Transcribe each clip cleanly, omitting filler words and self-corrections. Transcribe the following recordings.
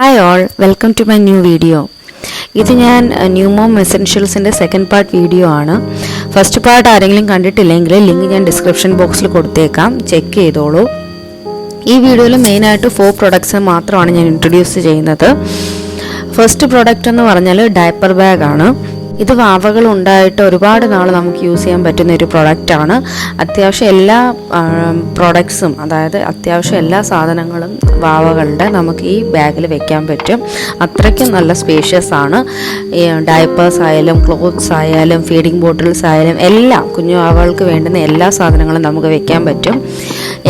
Hi all, welcome to my new video. ഇത് ഞാൻ new mom എസെൻഷ്യൽസിൻ്റെ സെക്കൻഡ് പാർട്ട് വീഡിയോ ആണ്. ഫസ്റ്റ് പാർട്ട് ആരെങ്കിലും കണ്ടിട്ടില്ലെങ്കിൽ ലിങ്ക് ഞാൻ ഡിസ്ക്രിപ്ഷൻ ബോക്സിൽ കൊടുത്തേക്കാം, ചെക്ക് ചെയ്തോളൂ. ഈ വീഡിയോയിൽ മെയിനായിട്ട് 4 പ്രൊഡക്ട്സ് മാത്രമാണ് ഞാൻ ഇൻട്രൊഡ്യൂസ് ചെയ്യുന്നത്. ഫസ്റ്റ് പ്രൊഡക്റ്റ് എന്ന് പറഞ്ഞാൽ ഡയപ്പർ ബാഗാണ്. ഇത് വാവകൾ ഉണ്ടായിട്ട് ഒരുപാട് നാൾ നമുക്ക് യൂസ് ചെയ്യാൻ പറ്റുന്ന ഒരു പ്രൊഡക്റ്റാണ്. അത്യാവശ്യം എല്ലാ പ്രൊഡക്ട്സും, അതായത് അത്യാവശ്യം എല്ലാ സാധനങ്ങളും വാവകളുടെ നമുക്ക് ഈ ബാഗിൽ വെക്കാൻ പറ്റും. അത്രയ്ക്കും നല്ല സ്പേഷ്യസ് ആണ്. ഡയപ്പേഴ്സ് ആയാലും ക്ലോത്ത്സ് ആയാലും ഫീഡിങ് ബോട്ടിൽസ് ആയാലും എല്ലാം കുഞ്ഞു വാവകൾക്ക് വേണ്ടുന്ന എല്ലാ സാധനങ്ങളും നമുക്ക് വെക്കാൻ പറ്റും.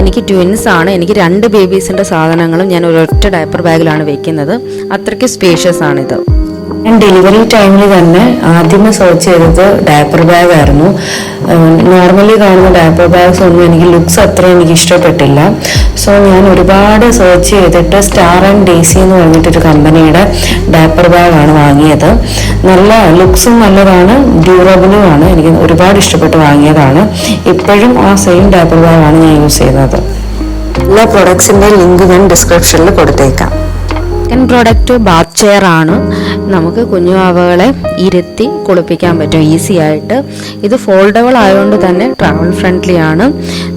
എനിക്ക് ട്വിൻസ് ആണ്. എനിക്ക് 2 ബേബീസിൻ്റെ സാധനങ്ങളും ഞാൻ ഒരൊറ്റ ഡയപ്പർ ബാഗിലാണ് വെക്കുന്നത്. അത്രയ്ക്ക് സ്പേഷ്യസ് ആണിത്. ഞാൻ ഡെലിവറി ടൈമിൽ തന്നെ ആദ്യമേ സെർച്ച് ചെയ്തത് ഡയപ്പർ ബാഗ് ആയിരുന്നു. നോർമലി കാണുന്ന ഡയപ്പർ ബാഗ്സ് ഒന്നും എനിക്ക് ലുക്സ് അത്ര എനിക്ക് ഇഷ്ടപ്പെട്ടില്ല. സോ ഞാൻ ഒരുപാട് സെർച്ച് ചെയ്തിട്ട് സ്റ്റാർ ആൻഡ് ഡേസി എന്ന് പറഞ്ഞിട്ടൊരു കമ്പനിയുടെ ഡയപ്പർ ബാഗാണ് വാങ്ങിയത്. നല്ല ലുക്സും നല്ലതാണ്, ഡ്യൂറബിളും ആണ്. എനിക്ക് ഒരുപാട് ഇഷ്ടപ്പെട്ട് വാങ്ങിയതാണ്. ഇപ്പോഴും ആ സെയിം ഡയപ്പർ ബാഗാണ് ഞാൻ യൂസ് ചെയ്യുന്നത്. എല്ലാ പ്രൊഡക്ട്സിൻ്റെ ലിങ്ക് ഞാൻ ഡിസ്ക്രിപ്ഷനിൽ കൊടുത്തേക്കാം. സെക്കൻഡ് പ്രോഡക്റ്റ് ബാത്ത് ചെയർ ആണ്. നമുക്ക് കുഞ്ഞുവാവകളെ ഇരുത്തി കുളിപ്പിക്കാൻ പറ്റും ഈസി ആയിട്ട്. ഇത് ഫോൾഡബിൾ ആയതുകൊണ്ട് തന്നെ ട്രാവൽ ഫ്രണ്ട്ലി ആണ്.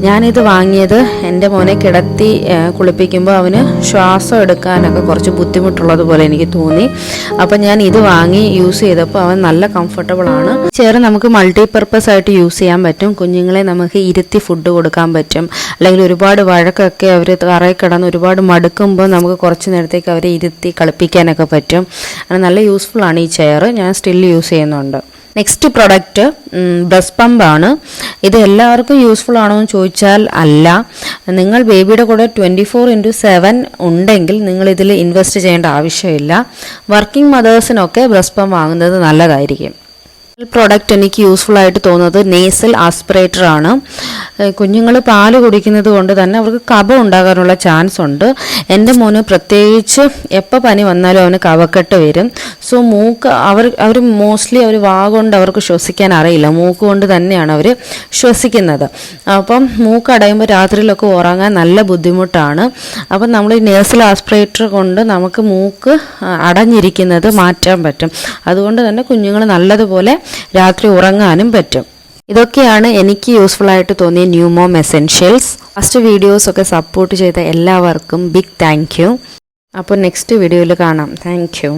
ഞാനിത് വാങ്ങിയത് എൻ്റെ മോനെ കിടത്തി കുളിപ്പിക്കുമ്പോൾ അവന് ശ്വാസം എടുക്കാനൊക്കെ കുറച്ച് ബുദ്ധിമുട്ടുള്ളത് പോലെ എനിക്ക് തോന്നി. അപ്പം ഞാൻ ഇത് വാങ്ങി യൂസ് ചെയ്തപ്പോൾ അവൻ നല്ല കംഫർട്ടബിൾ ആണ്. ചെയർ നമുക്ക് മൾട്ടിപർപ്പസ് ആയിട്ട് യൂസ് ചെയ്യാൻ പറ്റും. കുഞ്ഞുങ്ങളെ നമുക്ക് ഇരുത്തി ഫുഡ് കൊടുക്കാൻ പറ്റും. അല്ലെങ്കിൽ ഒരുപാട് വഴക്കൊക്കെ അവർ തറയിൽ കിടന്ന് ഒരുപാട് മടുക്കുമ്പോൾ നമുക്ക് കുറച്ച് നേരത്തേക്ക് അവരെ ഇരുത്തി കളിപ്പിക്കാനൊക്കെ പറ്റും. അത് നല്ല യൂസ്ഫുൾ ആണ് ഈ ചെയർ. ഞാൻ സ്റ്റിൽ യൂസ് ചെയ്യുന്നുണ്ട്. നെക്സ്റ്റ് പ്രൊഡക്റ്റ് ബ്രസ്റ്റ് പമ്പാണ്. ഇത് എല്ലാവർക്കും യൂസ്ഫുൾ ആണോ എന്ന് ചോദിച്ചാൽ അല്ല. നിങ്ങൾ ബേബിയുടെ കൂടെ 24/7 ഉണ്ടെങ്കിൽ നിങ്ങൾ ഇതിൽ ഇൻവെസ്റ്റ് ചെയ്യേണ്ട ആവശ്യമില്ല. വർക്കിംഗ് മദേഴ്സിനൊക്കെ ബ്രസ്റ്റ് പമ്പ് വാങ്ങുന്നത് നല്ലതായിരിക്കും. പ്രോഡക്റ്റ് എനിക്ക് യൂസ്ഫുൾ ആയിട്ട് തോന്നുന്നത് നേസൽ ആസ്പിറേറ്റർ ആണ്. കുഞ്ഞുങ്ങൾ പാല് കുടിക്കുന്നത് കൊണ്ട് തന്നെ അവർക്ക് കഫം ഉണ്ടാകാനുള്ള ചാൻസ് ഉണ്ട്. എൻ്റെ മോന് പ്രത്യേകിച്ച് എപ്പോൾ പനി വന്നാലും അവന് കഫക്കെട്ട് വരും. സോ മൂക്ക് അവർ മോസ്റ്റ്ലി അവർ വാ കൊണ്ട് അവർക്ക് ശ്വസിക്കാൻ അറിയില്ല. മൂക്ക് കൊണ്ട് തന്നെയാണ് അവർ ശ്വസിക്കുന്നത്. അപ്പം മൂക്ക് അടയുമ്പോൾ രാത്രിയിലൊക്കെ ഉറങ്ങാൻ നല്ല ബുദ്ധിമുട്ടാണ്. അപ്പം നമ്മൾ ഈ നേസൽ ആസ്പിറേറ്റർ കൊണ്ട് നമുക്ക് മൂക്ക് അടഞ്ഞിരിക്കുന്നത് മാറ്റാൻ പറ്റും. അതുകൊണ്ട് തന്നെ കുഞ്ഞുങ്ങൾ നല്ലതുപോലെ രാത്രി ഉറങ്ങാനും പറ്റും. ഇതൊക്കെയാണ് എനിക്ക് യൂസ്ഫുൾ ആയിട്ട് തോന്നിയ ന്യൂ മോം എസെൻഷ്യൽസ്. ഫസ്റ്റ് വീഡിയോസൊക്കെ സപ്പോർട്ട് ചെയ്ത എല്ലാവർക്കും ബിഗ് താങ്ക് യു. അപ്പോൾ നെക്സ്റ്റ് വീഡിയോയിൽ കാണാം. Thank you.